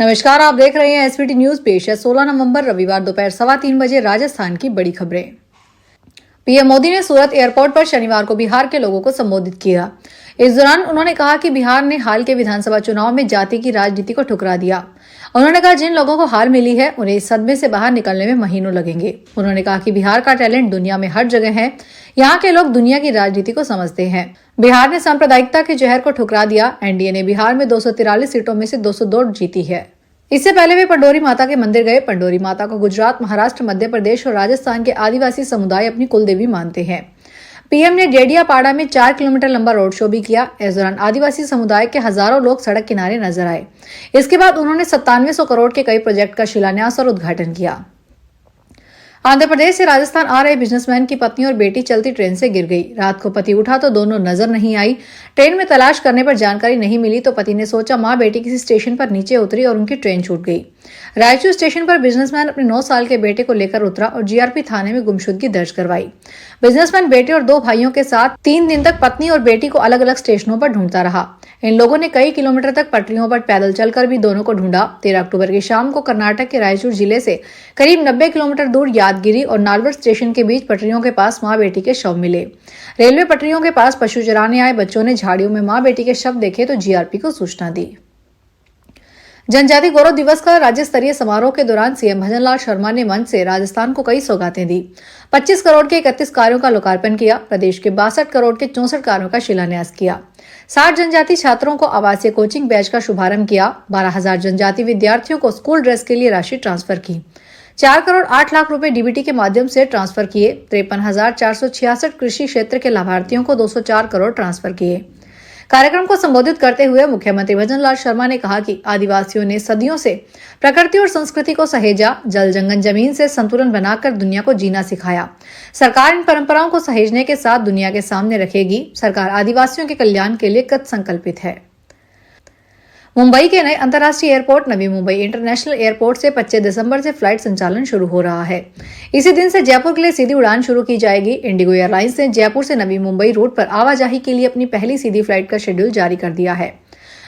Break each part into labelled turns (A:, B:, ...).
A: नमस्कार, आप देख रहे हैं एसवीटी न्यूज। पेश है 16 नवंबर रविवार दोपहर 3:15 बजे राजस्थान की बड़ी खबरें। पीएम मोदी ने सूरत एयरपोर्ट पर शनिवार को बिहार के लोगों को संबोधित किया। इस दौरान उन्होंने कहा कि बिहार ने हाल के विधानसभा चुनाव में जाति की राजनीति को ठुकरा दिया। उन्होंने कहा जिन लोगों को हार मिली है उन्हें इस सदमे से बाहर निकलने में महीनों लगेंगे। उन्होंने कहा कि बिहार का टैलेंट दुनिया में हर जगह है, यहाँ के लोग दुनिया की राजनीति को समझते हैं। बिहार ने सांप्रदायिकता के जहर को ठुकरा दिया। एनडीए ने बिहार में 243 सीटों में से 202 जीती है। इससे पहले वे पंडोरी माता के मंदिर गए। पंडोरी माता को गुजरात, महाराष्ट्र, मध्य प्रदेश और राजस्थान के आदिवासी समुदाय अपनी कुलदेवी मानते हैं। पीएम ने डेडियापाड़ा में 4 किलोमीटर लंबा रोड शो भी किया। इस दौरान आदिवासी समुदाय के हजारों लोग सड़क किनारे नजर आए। इसके बाद उन्होंने 9700 करोड़ के कई प्रोजेक्ट का शिलान्यास और उद्घाटन किया। आंध्र प्रदेश से राजस्थान आ रहे बिजनेसमैन की पत्नी और बेटी चलती ट्रेन से गिर गई। रात को पति उठा तो दोनों नजर नहीं आई। ट्रेन में तलाश करने पर जानकारी नहीं मिली तो पति ने सोचा मां बेटी किसी स्टेशन पर नीचे उतरी और उनकी ट्रेन छूट गई। रायचूर स्टेशन पर बिजनेसमैन अपने 9 साल के बेटे को लेकर उतरा और जीआरपी थाने में गुमशुदगी दर्ज करवाई। बिजनेसमैन बेटे और 2 भाइयों के साथ 3 दिन तक पत्नी और बेटी को अलग अलग स्टेशनों पर ढूंढता रहा। इन लोगों ने कई किलोमीटर तक पटरियों पर पैदल चलकर भी दोनों को ढूंढा। 13 अक्टूबर की शाम को कर्नाटक के रायचूर जिले से करीब 90 किलोमीटर दूर यादगिरी और नालवर स्टेशन के बीच पटरियों के पास मां बेटी के शव मिले। रेलवे पटरियों के पास पशु चराने आए बच्चों ने झाड़ियों में मां बेटी के शव देखे तो जीआरपी को सूचना दी। जनजाति गौरव दिवस का राज्य स्तरीय समारोह के दौरान सीएम भजनलाल शर्मा ने मंच से राजस्थान को कई सौगातें दी। 25 करोड़ के 31 कार्यों का लोकार्पण किया। प्रदेश के 62 करोड़ के 64 कार्यों का शिलान्यास किया। 60 जनजाति छात्रों को आवासीय कोचिंग बैच का शुभारंभ किया। 12,000 जनजाति विद्यार्थियों को स्कूल ड्रेस के लिए राशि ट्रांसफर की। 4 करोड़ 8 लाख रुपए डीबीटी के माध्यम से ट्रांसफर किए। 53,466 कृषि क्षेत्र के लाभार्थियों को 204 करोड़ ट्रांसफर किए। कार्यक्रम को संबोधित करते हुए मुख्यमंत्री भजनलाल शर्मा ने कहा कि आदिवासियों ने सदियों से प्रकृति और संस्कृति को सहेजा, जल जंगल जमीन से संतुलन बनाकर दुनिया को जीना सिखाया। सरकार इन परंपराओं को सहेजने के साथ दुनिया के सामने रखेगी। सरकार आदिवासियों के कल्याण के लिए कृत संकल्पित है। मुंबई के नए अंतर्राष्ट्रीय airport Navi Mumbai international airport से 25 दिसंबर से फ्लाइट संचालन शुरू हो रहा है। इसी दिन से जयपुर के लिए सीधी उड़ान शुरू की जाएगी। इंडिगो एयरलाइंस ने जयपुर से नवी मुंबई रूट पर आवाजाही के लिए अपनी पहली सीधी फ्लाइट का शेड्यूल जारी कर दिया है।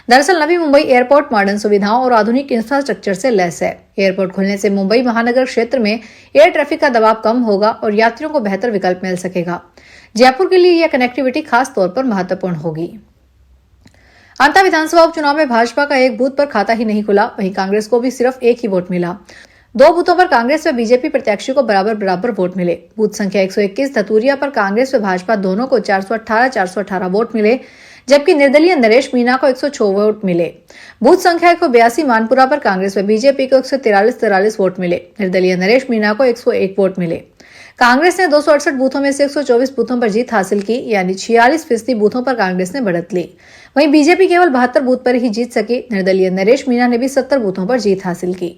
A: दरअसल नवी मुंबई एयरपोर्ट मॉडर्न सुविधाओं और आधुनिक इंफ्रास्ट्रक्चर से लैस है। एयरपोर्ट खुलने से मुंबई महानगर क्षेत्र में एयर ट्रैफिक का दबाव कम होगा और यात्रियों को बेहतर विकल्प मिल सकेगा। जयपुर के लिए यह कनेक्टिविटी खास तौर पर महत्वपूर्ण होगी। अंता विधानसभा उपचुनाव में भाजपा का एक बूथ पर खाता ही नहीं खुला, वहीं कांग्रेस को भी सिर्फ एक ही वोट मिला। 2 बूथों पर कांग्रेस व बीजेपी प्रत्याशी को बराबर वोट मिले। बूथ संख्या 121 धतूरिया पर कांग्रेस व भाजपा दोनों को 418 वोट मिले, जबकि निर्दलीय नरेश मीणा को 106 वोट मिले। बूथ संख्या 182 मानपुरा पर कांग्रेस व बीजेपी को 143 वोट मिले। निर्दलीय नरेश मीणा को 101 वोट मिले। कांग्रेस ने 268 बूथों में से 124 बूथों पर जीत हासिल की, यानी 46% बूथों पर कांग्रेस ने बढ़त ली। वहीं बीजेपी केवल 72 बूथ पर ही जीत सकी। निर्दलीय नरेश मीणा ने भी 70 बूथों पर जीत हासिल की।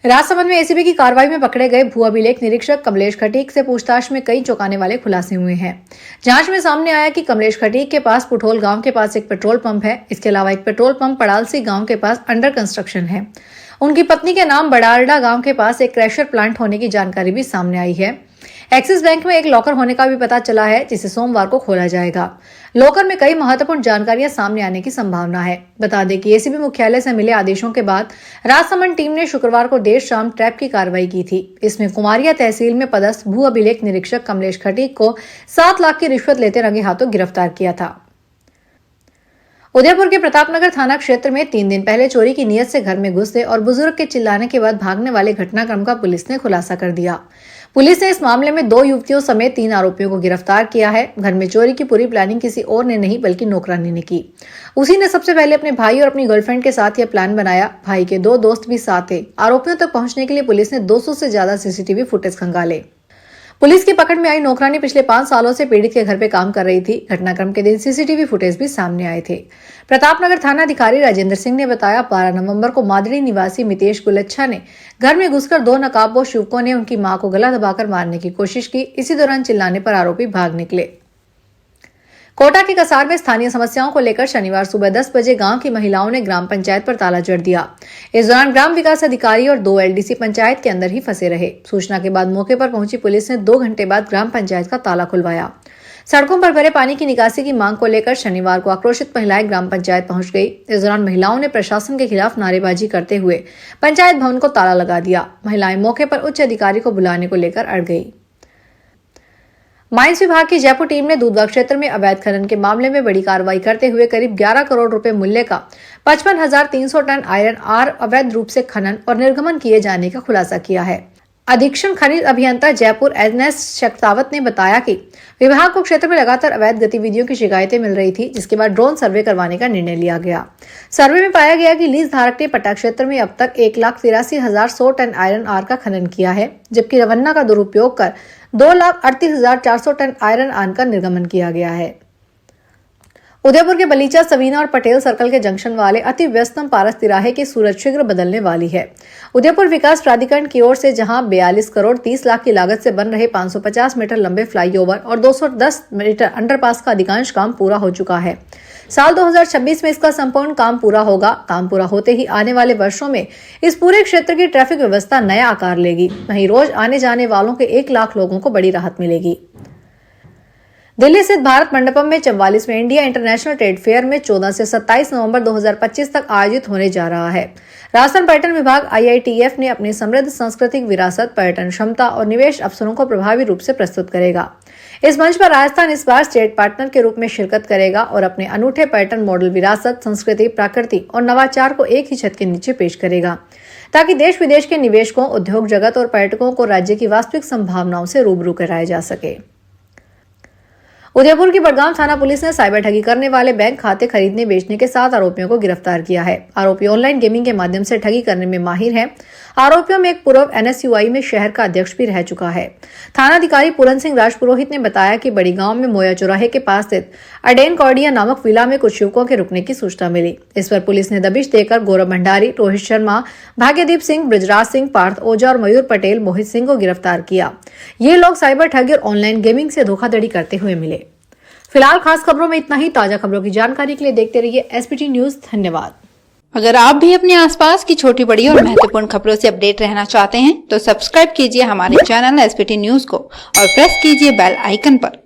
A: राजसमंद में एसीबी की कार्रवाई में पकड़े गए भू अभिलेख निरीक्षक कमलेश खटीक से पूछताछ में कई चौंकाने वाले खुलासे हुए हैं। जांच में सामने आया कि कमलेश खटीक के पास पुठोल गांव के पास एक पेट्रोल पंप है। इसके अलावा एक पेट्रोल पंप पड़ालसी गांव के पास अंडर कंस्ट्रक्शन है। उनकी पत्नी के नाम बड़ारडा गांव के पास एक क्रैशर प्लांट होने की जानकारी भी सामने आई है। एक्सिस बैंक में एक लॉकर होने का भी पता चला है, जिसे सोमवार को खोला जाएगा। लॉकर में कई महत्वपूर्ण जानकारियां सामने आने की संभावना है। बता दें कि एसीबी मुख्यालय से मिले आदेशों के बाद राजसमंद टीम ने शुक्रवार को देर शाम ट्रैप की कार्रवाई की थी। इसमें कुमारिया तहसील में पदस्थ भू अभिलेख निरीक्षक कमलेश खटीक को 7 लाख की रिश्वत लेते रंगे हाथों गिरफ्तार किया था। उदयपुर के प्रतापनगर थाना क्षेत्र में 3 दिन पहले चोरी की नीयत से घर में घुसे और बुजुर्ग के चिल्लाने के बाद भागने वाले घटनाक्रम का पुलिस ने खुलासा कर दिया। पुलिस ने इस मामले में 2 युवतियों समेत 3 आरोपियों को गिरफ्तार किया है। घर में चोरी की पूरी प्लानिंग किसी और ने नहीं बल्कि नौकरानी ने की। उसी ने सबसे पहले अपने भाई और अपनी गर्लफ्रेंड के साथ यह प्लान बनाया। भाई के 2 दोस्त भी साथ थे। आरोपियों तक पहुंचने के लिए पुलिस ने 200 से ज्यादा सीसीटीवी फुटेज खंगाले। पुलिस की पकड़ में आई नौकरानी पिछले 5 सालों से पीड़ित के घर पे काम कर रही थी। घटनाक्रम के दिन सीसीटीवी फुटेज भी सामने आए थे। प्रतापनगर थाना अधिकारी राजेंद्र सिंह ने बताया, 12 नवंबर को मादड़ी निवासी मितेश गुलच्छा ने घर में घुसकर 2 नकाबपोश युवकों ने उनकी मां को गला दबाकर मारने की कोशिश की। इसी दौरान चिल्लाने पर आरोपी भाग निकले। कोटा के कसार में स्थानीय समस्याओं को लेकर शनिवार सुबह 10 बजे गांव की महिलाओं ने ग्राम पंचायत पर ताला जड़ दिया। इस दौरान ग्राम विकास अधिकारी और 2 एलडीसी पंचायत के अंदर ही फंसे रहे। सूचना के बाद मौके पर पहुंची पुलिस ने 2 घंटे बाद ग्राम पंचायत का ताला खुलवाया। सड़कों पर भरे पानी की निकासी की मांग को लेकर शनिवार को आक्रोशित महिलाएं ग्राम पंचायत पहुंच गई। इस दौरान महिलाओं ने प्रशासन के खिलाफ नारेबाजी करते हुए पंचायत भवन को ताला लगा दिया। महिलाएं मौके पर उच्च अधिकारी को बुलाने को लेकर अड़ गई। माइंस विभाग की जयपुर टीम ने दूधवा क्षेत्र में अवैध खनन के मामले में बड़ी कार्रवाई करते हुए करीब 11 करोड़ रुपए मूल्य का 55,300 टन आयरन आर अवैध रूप से खनन और निर्गमन किए जाने का खुलासा किया है। अधीक्षण खनिज अभियंता जयपुर एनएस शक्तावत ने बताया कि विभाग को क्षेत्र में लगातार अवैध गतिविधियों की शिकायतें मिल रही थी, जिसके बाद ड्रोन सर्वे करवाने का निर्णय लिया गया। सर्वे में पाया गया कि लीज धारक ने पट्टा क्षेत्र में अब तक 1,83,100 टन आयरन आर का खनन किया है, जबकि रवन्ना का दुरुपयोग कर 2,38,400 टन आयरन आर का निर्गमन किया गया है। उदयपुर के बलीचा, सवीना और पटेल सर्कल के जंक्शन वाले अति व्यस्तम पारस तिराहे की सूरत शीघ्र बदलने वाली है। उदयपुर विकास प्राधिकरण की ओर से जहां 42 करोड़ 30 लाख की लागत से बन रहे 550 मीटर लंबे फ्लाईओवर और 210 मीटर अंडरपास का अधिकांश काम पूरा हो चुका है। साल 2026 में इसका संपूर्ण काम पूरा होगा। काम पूरा होते ही आने वाले वर्षों में इस पूरे क्षेत्र की ट्रैफिक व्यवस्था नया आकार लेगी। वहीं रोज आने जाने वालों के 1 लाख लोगों को बड़ी राहत मिलेगी। दिल्ली स्थित भारत मंडपम में 44वें इंडिया इंटरनेशनल ट्रेड फेयर में 14 से 27 नवंबर 2025 तक आयोजित होने जा रहा है। राजस्थान पर्यटन विभाग IITF ने अपनी समृद्ध सांस्कृतिक विरासत, पर्यटन क्षमता और निवेश अवसरों को प्रभावी रूप से प्रस्तुत करेगा। इस मंच पर राजस्थान इस बार स्टेट पार्टनर के रूप में शिरकत करेगा और अपने अनूठे पर्यटन मॉडल, विरासत, संस्कृति, प्रकृति और नवाचार को एक ही छत के नीचे पेश करेगा, ताकि देश विदेश के निवेशकों, उद्योग जगत और पर्यटकों को राज्य की वास्तविक संभावनाओं से रूबरू कराया जा सके। उदयपुर की बड़गांव थाना पुलिस ने साइबर ठगी करने वाले बैंक खाते खरीदने बेचने के 7 आरोपियों को गिरफ्तार किया है। आरोपी ऑनलाइन गेमिंग के माध्यम से ठगी करने में माहिर है। आरोपियों में एक पूर्व NSUI में शहर का अध्यक्ष भी रह चुका है। थानाधिकारी पूरन सिंह राजपुरोहित ने बताया कि बड़ी गांव में मोया चौराहे के पास स्थित अडेन कॉर्डिया नामक विला में कुछ युवकों के रुकने की सूचना मिली। इस पर पुलिस ने दबिश देकर गौरव भंडारी, रोहित शर्मा, भाग्यदीप सिंह, ब्रजराज सिंह, पार्थ ओझा और मयूर पटेल, मोहित सिंह को गिरफ्तार किया। ये लोग साइबर ठगी और ऑनलाइन गेमिंग से धोखाधड़ी करते हुए मिले। फिलहाल खास खबरों में इतना ही। ताजा खबरों की जानकारी के लिए देखते रहिए SBT न्यूज। धन्यवाद।
B: अगर आप भी अपने आसपास की छोटी बड़ी और महत्वपूर्ण खबरों से अपडेट रहना चाहते हैं तो सब्सक्राइब कीजिए हमारे चैनल SBT न्यूज को और प्रेस कीजिए बेल आइकन पर।